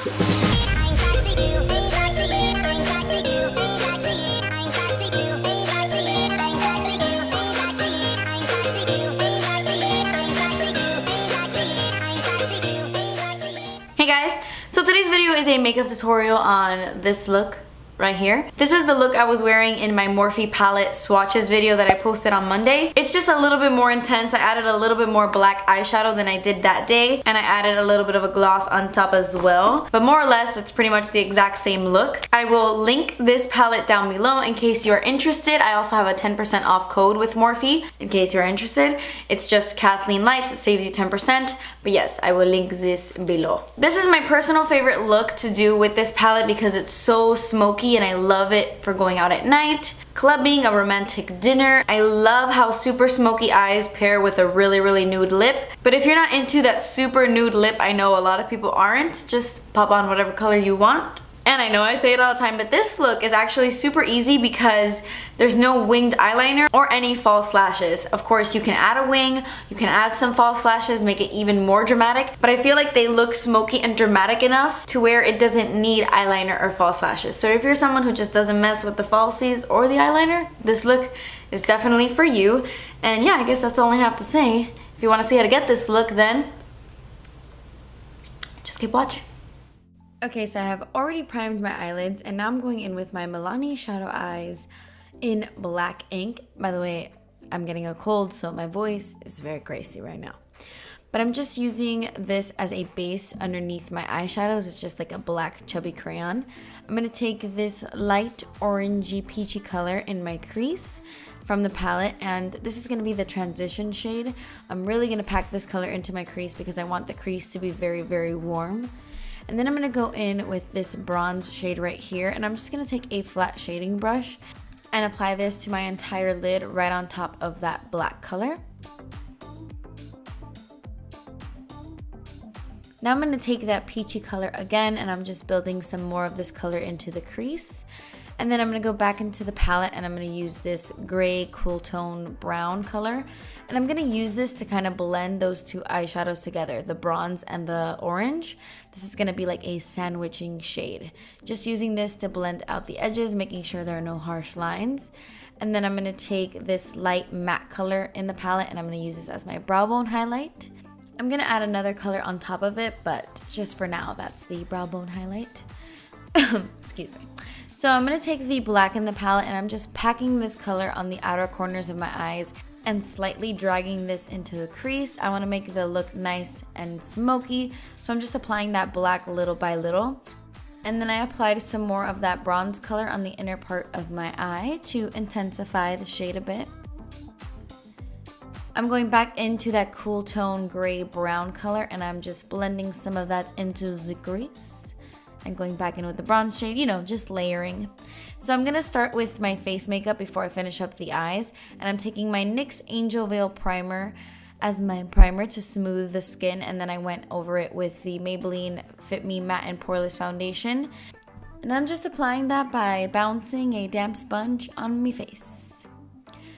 Hey guys, so today's video is a makeup tutorial on this look right here. This is the look I was wearing in my Morphe palette swatches video that I posted on Monday. It's just a little bit more intense. I added a little bit more black eyeshadow than I did that day, and I added a little bit of a gloss on top as well. But more or less, it's pretty much the exact same look. I will link this palette down below in case you're interested. I also have a 10% off code with Morphe in case you're interested. It's just Kathleenlights. It saves you 10%. But yes, I will link this below. This is my personal favorite look to do with this palette because it's so smoky and I love it for going out at night, clubbing, a romantic dinner. I love how super smoky eyes pair with a really nude lip. But if you're not into that super nude lip, I know a lot of people aren't, just pop on whatever color you want. And I know I say it all the time, but this look is actually super easy because there's no winged eyeliner or any false lashes. Of course, you can add a wing, you can add some false lashes, make it even more dramatic, but I feel like they look smoky and dramatic enough to where it doesn't need eyeliner or false lashes. So if you're someone who just doesn't mess with the falsies or the eyeliner, this look is definitely for you. And yeah, I guess that's all I have to say. If you want to see how to get this look, then just keep watching. Okay, so I have already primed my eyelids and now I'm going in with my Milani Shadow Eyes in black ink. By the way, I'm getting a cold, so my voice is very crazy right now. But I'm just using this as a base underneath my eyeshadows. It's just like a black chubby crayon. I'm going to take this light orangey peachy color in my crease from the palette, and this is going to be the transition shade. I'm really going to pack this color into my crease because I want the crease to be very warm. And then I'm going to go in with this bronze shade right here, and I'm just going to take a flat shading brush and apply this to my entire lid right on top of that black color. Now I'm going to take that peachy color again, and I'm just building some more of this color into the crease. And then I'm going to go back into the palette and I'm going to use this gray cool tone brown color. And I'm going to use this to kind of blend those two eyeshadows together, the bronze and the orange. This is going to be like a sandwiching shade. Just using this to blend out the edges, making sure there are no harsh lines. And then I'm going to take this light matte color in the palette and I'm going to use this as my brow bone highlight. I'm going to add another color on top of it, but just for now, that's the brow bone highlight. Excuse me. So I'm going to take the black in the palette and I'm just packing this color on the outer corners of my eyes and slightly dragging this into the crease. I want to make the look nice and smoky, so I'm just applying that black little by little. And then I applied some more of that bronze color on the inner part of my eye to intensify the shade a bit. I'm going back into that cool tone gray brown color and I'm just blending some of that into the crease. And going back in with the bronze shade, you know, just layering. So I'm going to start with my face makeup before I finish up the eyes. And I'm taking my NYX Angel Veil Primer as my primer to smooth the skin. And then I went over it with the Maybelline Fit Me Matte and Poreless Foundation. And I'm just applying that by bouncing a damp sponge on my face.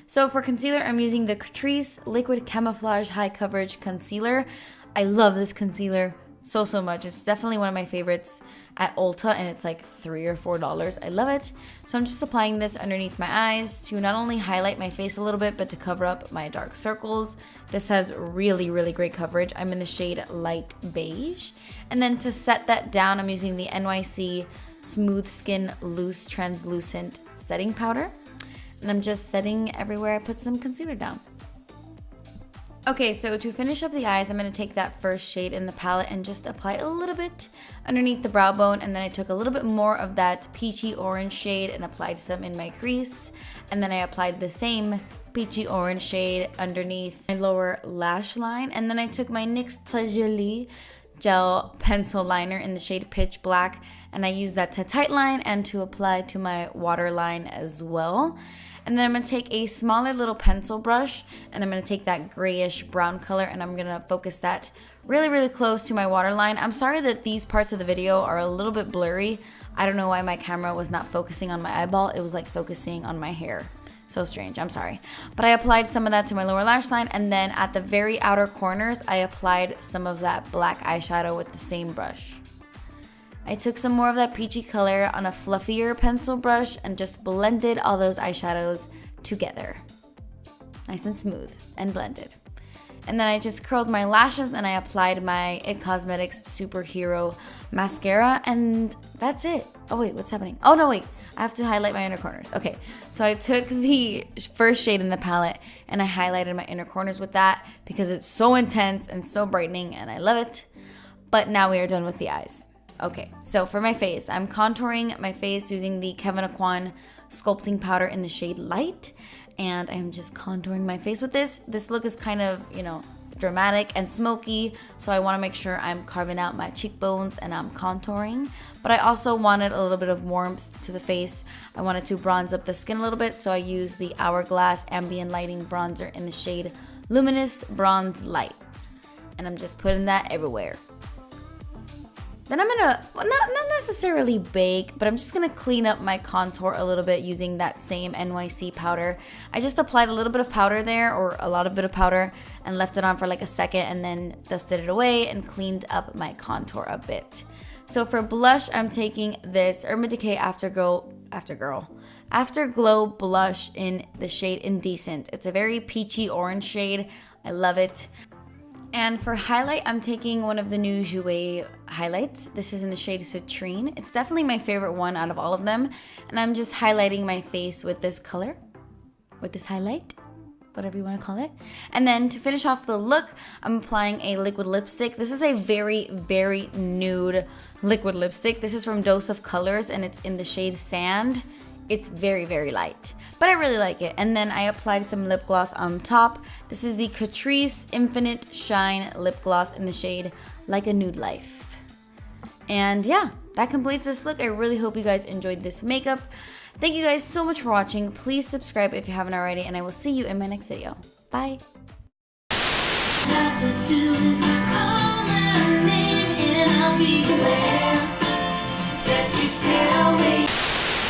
So for concealer, I'm using the Catrice Liquid Camouflage High Coverage Concealer. I love this concealer so much. It's definitely one of my favorites at Ulta and it's like $3 or $4. I love it. So I'm just applying this underneath my eyes to not only highlight my face a little bit, but to cover up my dark circles. This has really great coverage. I'm in the shade Light Beige. And then to set that down, I'm using the NYC Smooth Skin Loose Translucent Setting Powder. And I'm just setting everywhere I put some concealer down. Okay, so to finish up the eyes, I'm going to take that first shade in the palette and just apply a little bit underneath the brow bone. And then I took a little bit more of that peachy orange shade and applied some in my crease. And then I applied the same peachy orange shade underneath my lower lash line. And then I took my NYX Très Jolie gel pencil liner in the shade Pitch Black. And I used that to tight line and to apply to my waterline as well. And then I'm going to take a smaller little pencil brush and I'm going to take that grayish brown color and I'm going to focus that really close to my waterline. I'm sorry that these parts of the video are a little bit blurry. I don't know why my camera was not focusing on my eyeball. It was like focusing on my hair. So strange, I'm sorry. But I applied some of that to my lower lash line and then at the very outer corners, I applied some of that black eyeshadow with the same brush. I took some more of that peachy color on a fluffier pencil brush and just blended all those eyeshadows together. Nice and smooth and blended. And then I just curled my lashes and I applied my IT Cosmetics Superhero Mascara, and that's it. Oh wait, what's happening? Oh no, wait, I have to highlight my inner corners. Okay, so I took the first shade in the palette and I highlighted my inner corners with that because it's so intense and so brightening and I love it. But now we are done with the eyes. Okay, so for my face, I'm contouring my face using the Kevyn Aucoin sculpting powder in the shade Light. And I'm just contouring my face with this. This look is kind of, you know, dramatic and smoky, so I want to make sure I'm carving out my cheekbones and I'm contouring. But I also wanted a little bit of warmth to the face. I wanted to bronze up the skin a little bit, so I used the Hourglass Ambient Lighting Bronzer in the shade Luminous Bronze Light. And I'm just putting that everywhere. Then I'm gonna, well, not necessarily bake, but I'm just gonna clean up my contour a little bit using that same NYC powder. I just applied a little bit of powder there, or a lot of bit of powder, and left it on for like a second and then dusted it away and cleaned up my contour a bit. So for blush, I'm taking this Urban Decay Afterglow blush in the shade Indecent. It's a very peachy orange shade. I love it. And for highlight, I'm taking one of the new Jouer highlights. This is in the shade Citrine. It's definitely my favorite one out of all of them. And I'm just highlighting my face with this color, with this highlight, whatever you want to call it. And then to finish off the look, I'm applying a liquid lipstick. This is a very, very nude liquid lipstick. This is from Dose of Colors and it's in the shade Sand. It's very, very light, but I really like it. And then I applied some lip gloss on top. This is the Catrice Infinite Shine Lip Gloss in the shade Like a Nude Life. And yeah, that completes this look. I really hope you guys enjoyed this makeup. Thank you guys so much for watching. Please subscribe if you haven't already, and I will see you in my next video. Bye. Have to do is call my name and I'll be away.